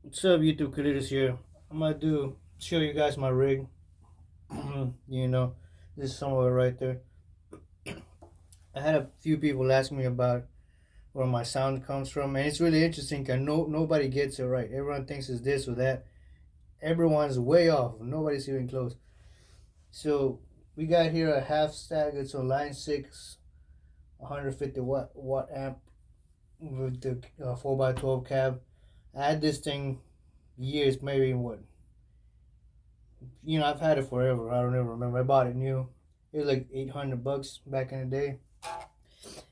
What's up, YouTube creators here? I'm gonna show you guys my rig. you know, this is somewhere right there. I had a few people ask me about where my sound comes from, and it's really interesting because nobody gets it right. Everyone thinks it's this or that. Everyone's way off. Nobody's even close. So we got here a half stack. It's a line six, 150 watt amp with the 4x12 cab. I had this thing years, maybe what I've had it forever. I don't even remember. I bought it new. It was like $800 back in the day.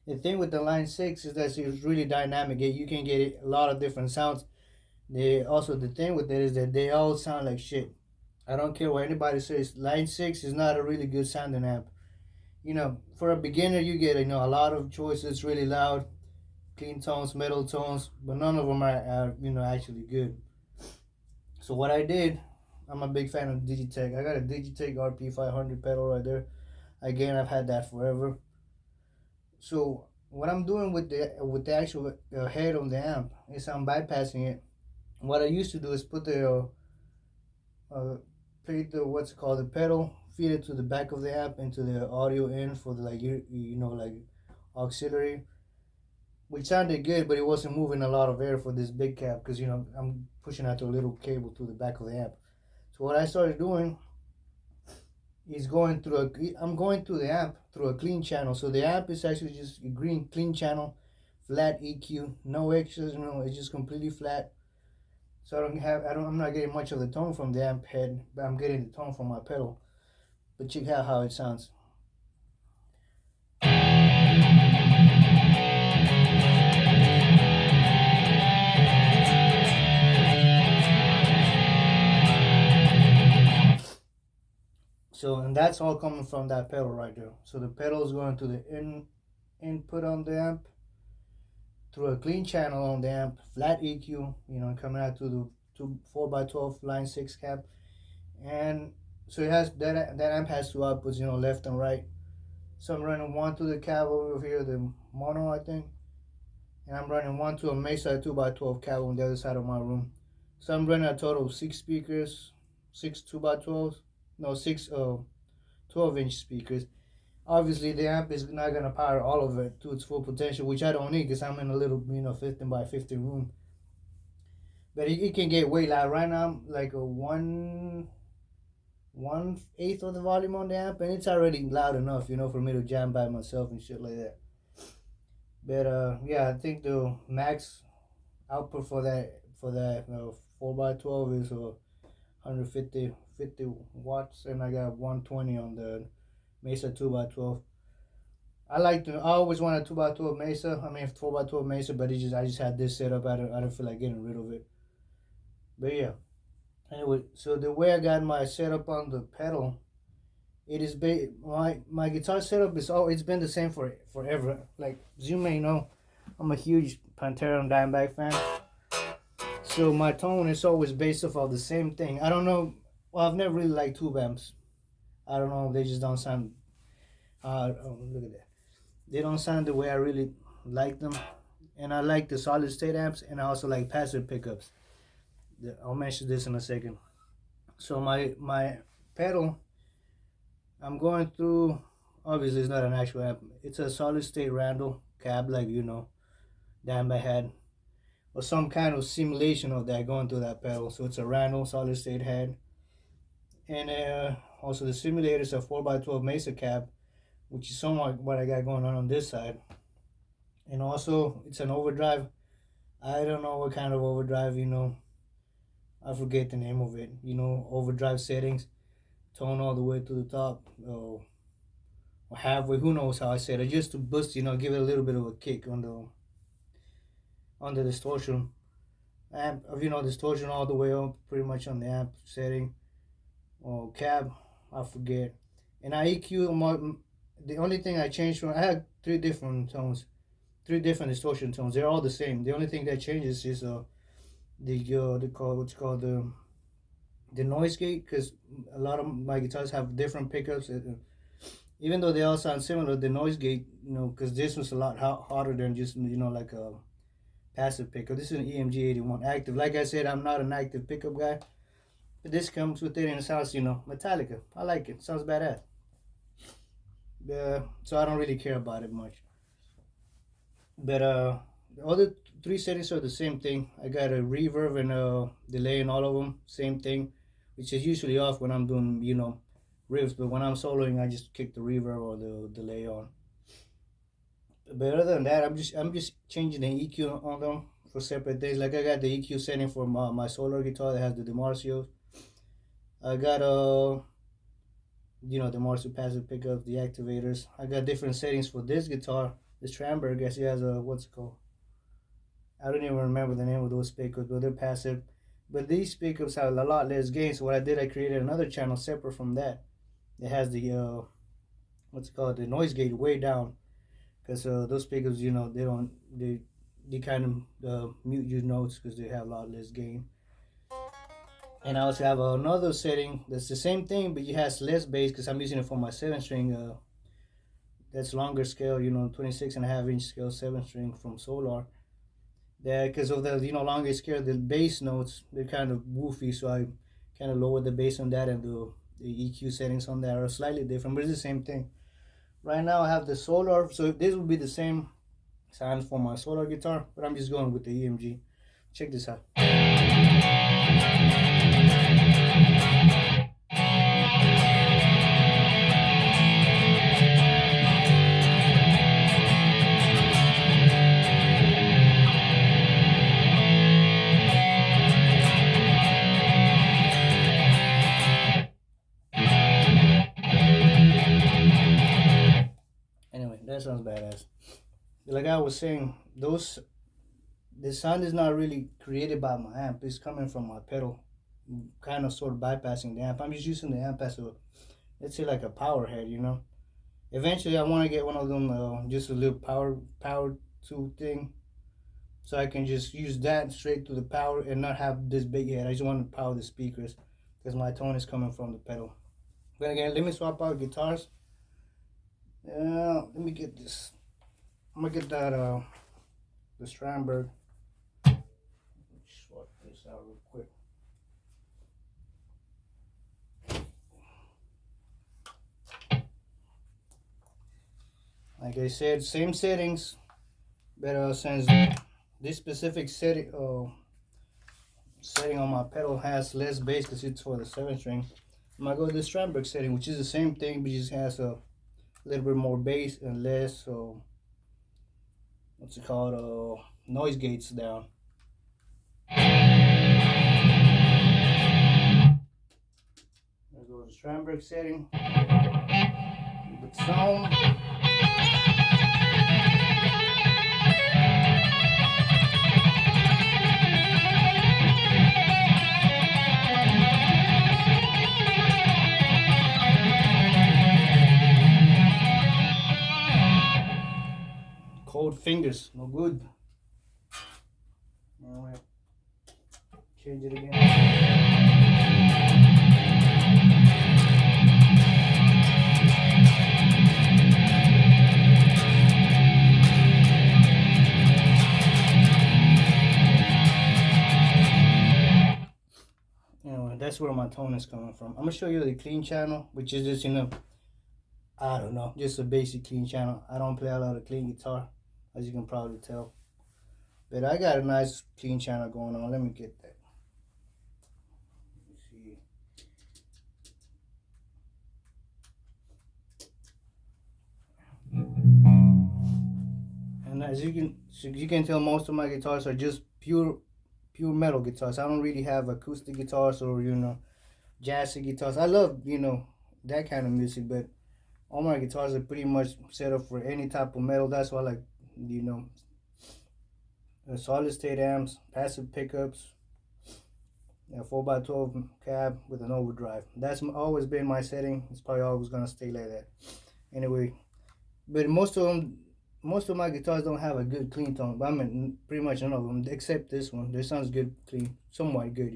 The thing with the Line Six is that it's really dynamic. You can get a lot of different sounds. The thing with it is that they all sound like shit. I don't care what anybody says. Line Six is not a really good sounding amp. For a beginner, you get a lot of choices, really loud, clean tones, metal tones, but none of them are actually good. So what I did, I'm a big fan of Digitech. I got a Digitech RP500 pedal right there. Again, I've had that forever. So what I'm doing with the actual head on the amp is I'm bypassing it. What I used to do is put plate the what's it called the pedal, feed it to the back of the amp into the audio in for the like auxiliary, which sounded good, but it wasn't moving a lot of air for this big cap because I'm pushing out a little cable to the back of the amp. So what I started doing is I'm going through the amp through a clean channel. So the amp is actually just a green clean channel, flat EQ, no extras, it's just completely flat. So I'm not getting much of the tone from the amp head, but I'm getting the tone from my pedal. But check out how it sounds. So, and that's all coming from that pedal right there. So the pedal is going to the input on the amp through a clean channel on the amp, flat EQ, coming out to the 4x12 line 6 cap. And so it has that amp has two outputs, left and right. So I'm running one to the cab over here, the mono, I think, and I'm running one to a Mesa 2x12 cab on the other side of my room. So I'm running a total of six speakers, six 2x12s, no, six 12-inch speakers. Obviously, the amp is not gonna power all of it to its full potential, which I don't need because I'm in a little 15 by 50 room. But it can get way loud. Right now, I'm like a one eighth of the volume on the amp, and it's already loud enough, for me to jam by myself and shit like that. But yeah, I think the max output for that 4x12 is 150 watts, and I got 120 on the Mesa 2x12. I always wanted 2x12 Mesa. I mean 4x12 Mesa, but I just had this set up. I don't feel like getting rid of it. But yeah. Anyway, so the way I got my setup on the pedal, it is my guitar setup is it's been the same for forever. Like as you may know, I'm a huge Pantera and Dimebag fan. So my tone is always based off of the same thing. I don't know. Well, I've never really liked tube amps. I don't know. They just don't sound. Oh, look at that. They don't sound the way I really like them. And I like the solid state amps, and I also like passive pickups. I'll mention this in a second. So my pedal, I'm going through. Obviously, it's not an actual amp. It's a solid state Randall cab, like Dimebag had, or some kind of simulation of that going through that pedal. So it's a Randall solid state head, and also the simulator is a 4x12 Mesa cab, which is somewhat what I got going on this side. And also it's an overdrive. I don't know what kind of overdrive. I forget the name of it. Overdrive settings, tone all the way to the top, or halfway. Who knows how I said it? Just to boost, give it a little bit of a kick on the distortion. Amp, distortion all the way up, pretty much on the amp setting. Or cab, I forget. And I EQ the only thing I changed from I had three different tones, three different distortion tones. They're all the same. The only thing that changes is what's called the noise gate, because a lot of my guitars have different pickups. Even though they all sound similar, the noise gate, because this was a lot harder than just like a passive pickup. This is an EMG 81 active. Like I said, I'm not an active pickup guy, but this comes with it and it sounds, Metallica. I like it. Sounds badass. So I don't really care about it much. But the other three settings are the same thing. I got a reverb and a delay in all of them. Same thing, which is usually off when I'm doing, riffs. But when I'm soloing, I just kick the reverb or the delay on. But other than that, I'm just changing the EQ on them for separate things. Like I got the EQ setting for my solar guitar that has the DiMarzio. I got the Marshall passive pickup, the activators. I got different settings for this guitar. This Stramberg, I guess it has a, what's it called? I don't even remember the name of those pickups, but they're passive. But these pickups have a lot less gain. So what I did, I created another channel separate from that. It has the what's it called? The noise gate way down, because those pickups, they kind of mute your notes because they have a lot less gain. And I also have another setting that's the same thing, but it has less bass because I'm using it for my 7-string. That's longer scale, 26.5-inch scale 7-string from Solar. That because of the longer scale, the bass notes they're kind of woofy, so I kind of lower the bass on that, and the EQ settings on that are slightly different, but it's the same thing. Right now I have the Solar, so this would be the same sound for my Solar guitar, but I'm just going with the EMG. Check this out. Anyway, that sounds badass. Like I was saying, the sound is not really created by my amp. It's coming from my pedal, kind of sort of bypassing the amp. I'm just using the amp as a, let's say, like a power head, Eventually, I want to get one of them, just a little power tube thing, so I can just use that straight to the power and not have this big head. I just want to power the speakers because my tone is coming from the pedal. But again, let me swap out guitars. Let me get this. I'm gonna get that the Stramberg. Swap this out real quick. Like I said, same settings, but since this specific setting on my pedal has less bass because it's for the 7-string, I'm gonna go to the Stramberg setting, which is the same thing, but just has a little bit more bass and less what's it called, noise gates down. There goes the Stramberg setting. The sound. Cold fingers, no good. Alright, change it again. Anyway, that's where my tone is coming from. I'm gonna show you the clean channel, which is just I don't know, just a basic clean channel. I don't play a lot of clean guitar, as you can probably tell. But I got a nice clean channel going on. Let me get that. Let me see. And as you can tell, most of my guitars are just pure metal guitars. I don't really have acoustic guitars or jazzy guitars. I love that kind of music, but all my guitars are pretty much set up for any type of metal. That's why I like solid state amps, passive pickups, 4x12 cab with an overdrive. That's always been my setting. It's probably always gonna stay like that. Anyway, but most of my guitars don't have a good clean tone. But I mean, pretty much none of them, except this one. This sounds good, clean, somewhat good,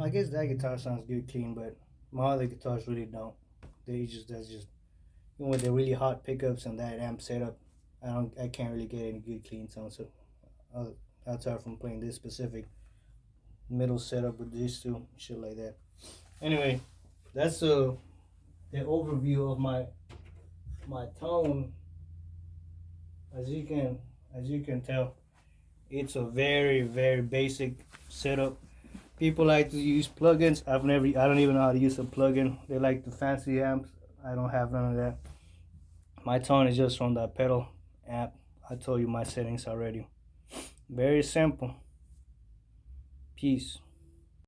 I guess that guitar sounds good clean, but my other guitars really don't. That's just even with the really hot pickups and that amp setup, I can't really get any good clean sound. So outside from playing this specific middle setup with these two shit like that. Anyway, that's the overview of my tone. As you can tell, it's a very basic setup. People like to use plugins. I don't even know how to use a plugin. They like the fancy amps. I don't have none of that. My tone is just from that pedal app. I told you my settings already. Very simple. Peace.